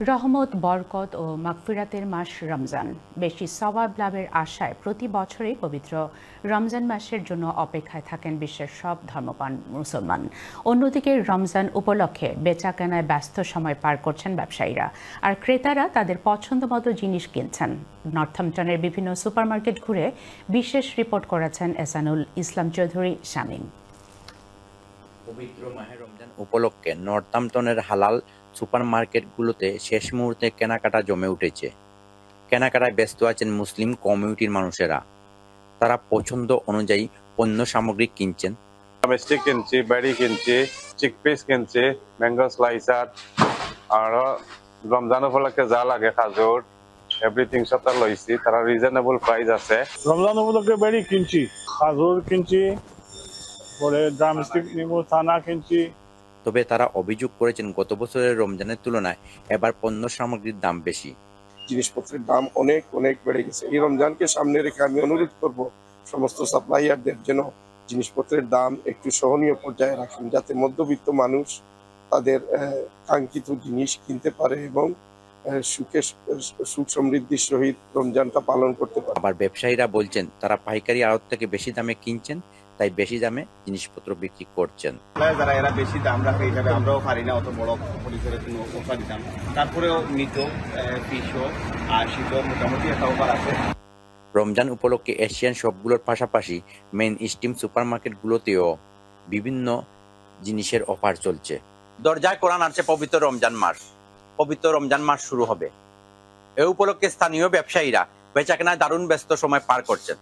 রহমত, বরকত ও মাগফিরাতের মাস রমজান। বেশি সওয়াব লাভের আশায় প্রতি বছরই পবিত্র রমজান মাসের জন্য অপেক্ষায় থাকেন বিশ্বের সব ধর্মপ্রাণ মুসলমান। অন্যদিকে রমজান উপলক্ষে বেচাকেনায় ব্যস্ত সময় পার করছেন ব্যবসায়ীরা, আর ক্রেতারা তাদের পছন্দ মতো জিনিস কিনছেন। নর্থহ্যাম্পটনের বিভিন্ন সুপারমার্কেট ঘুরে বিশেষ রিপোর্ট করেছেন এহসানুল ইসলাম চৌধুরী শামীম। পবিত্র মাহে রমজান উপলক্ষে নর্থহ্যাম্পটনের হালাল সুপারমার্কেটগুলোতে শেষ মুহূর্তে কেনাকাটা জমে উঠেছে। কেনাকাটায় ব্যস্ত আছেন মুসলিম কমিউনিটির মানুষেরা। তারা পছন্দ অনুযায়ী পণ্য সামগ্রী কিনছেন। স্টিক কিনছি, বেড়ি কিনছি, চিকপিস কিনছি, ম্যাঙ্গো স্লাইসার, আর রমজান উপলক্ষে যা লাগে খাজুর এভরিথিং সব লইছি। তারা রিজনেবল প্রাইস আছে। রমজান উপলক্ষে বেড়ি কিনছি, খাজুর কিনছি, পরে ড্রামস্টিক নিব, ছানা কিনছি। তবে তারা অভিযোগ করেছেন গত বছরের রমজানের তুলনায় এবার পণ্য সামগ্রীর দাম বেশি। জিনিসপত্রের দাম অনেক অনেক বেড়ে গেছে। এই রমজানকে সামনে রেখে আমি অনুরোধ করব সমস্ত সাপ্লাইয়ারদের যেন জিনিসপত্রের দাম একটু সহনীয় পর্যায়ে রাখেন, যাতে মধ্যবিত্ত মানুষ তাদের কাঙ্ক্ষিত জিনিস কিনতে পারে এবং সুখ সমৃদ্ধির সহিত রমজানটা পালন করতে পারে। আবার ব্যবসায়ীরা বলছেন তারা পাইকারি আড়ত থেকে বেশি দামে কিনছেন, তাই বেশি দামে জিনিসপত্র বিক্রি করছেন। যারা এরা বেশি দাম রাখে হিসাবে আমরাও পারি না অত বড় পরিসরে কোনো অফার দিতাম, তারপরেও নিত 200 আর শীতও মোটামুটি একটা অফার আছে। রমজান উপলক্ষে এশিয়ান শপগুলোর পাশাপাশি মেইন স্ট্রিম সুপারমার্কেটগুলোতেও বিভিন্ন জিনিসের অফার চলছে। দরজায় কোরআন আসছে পবিত্র রমজান মাস। পবিত্র রমজান মাস শুরু হবে। এ উপলক্ষে স্থানীয় ব্যবসায়ীরা বেচাকেনায় দারুণ ব্যস্ত সময় পার করছেন,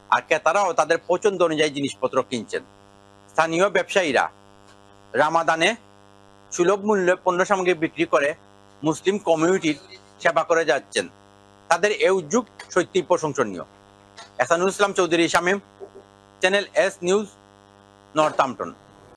আর ক্রেতারাও তাদের পছন্দ অনুযায়ী জিনিসপত্র কিনছেন। স্থানীয় ব্যবসায়ীরা রামাদানে সুলভ মূল্যে পণ্য সামগ্রী বিক্রি করে মুসলিম কমিউনিটির সেবা করে যাচ্ছেন। তাদের এই উদ্যোগ সত্যি প্রশংসনীয়। Ehsanul Islam Chowdhury Shamim, channel S news, Northampton.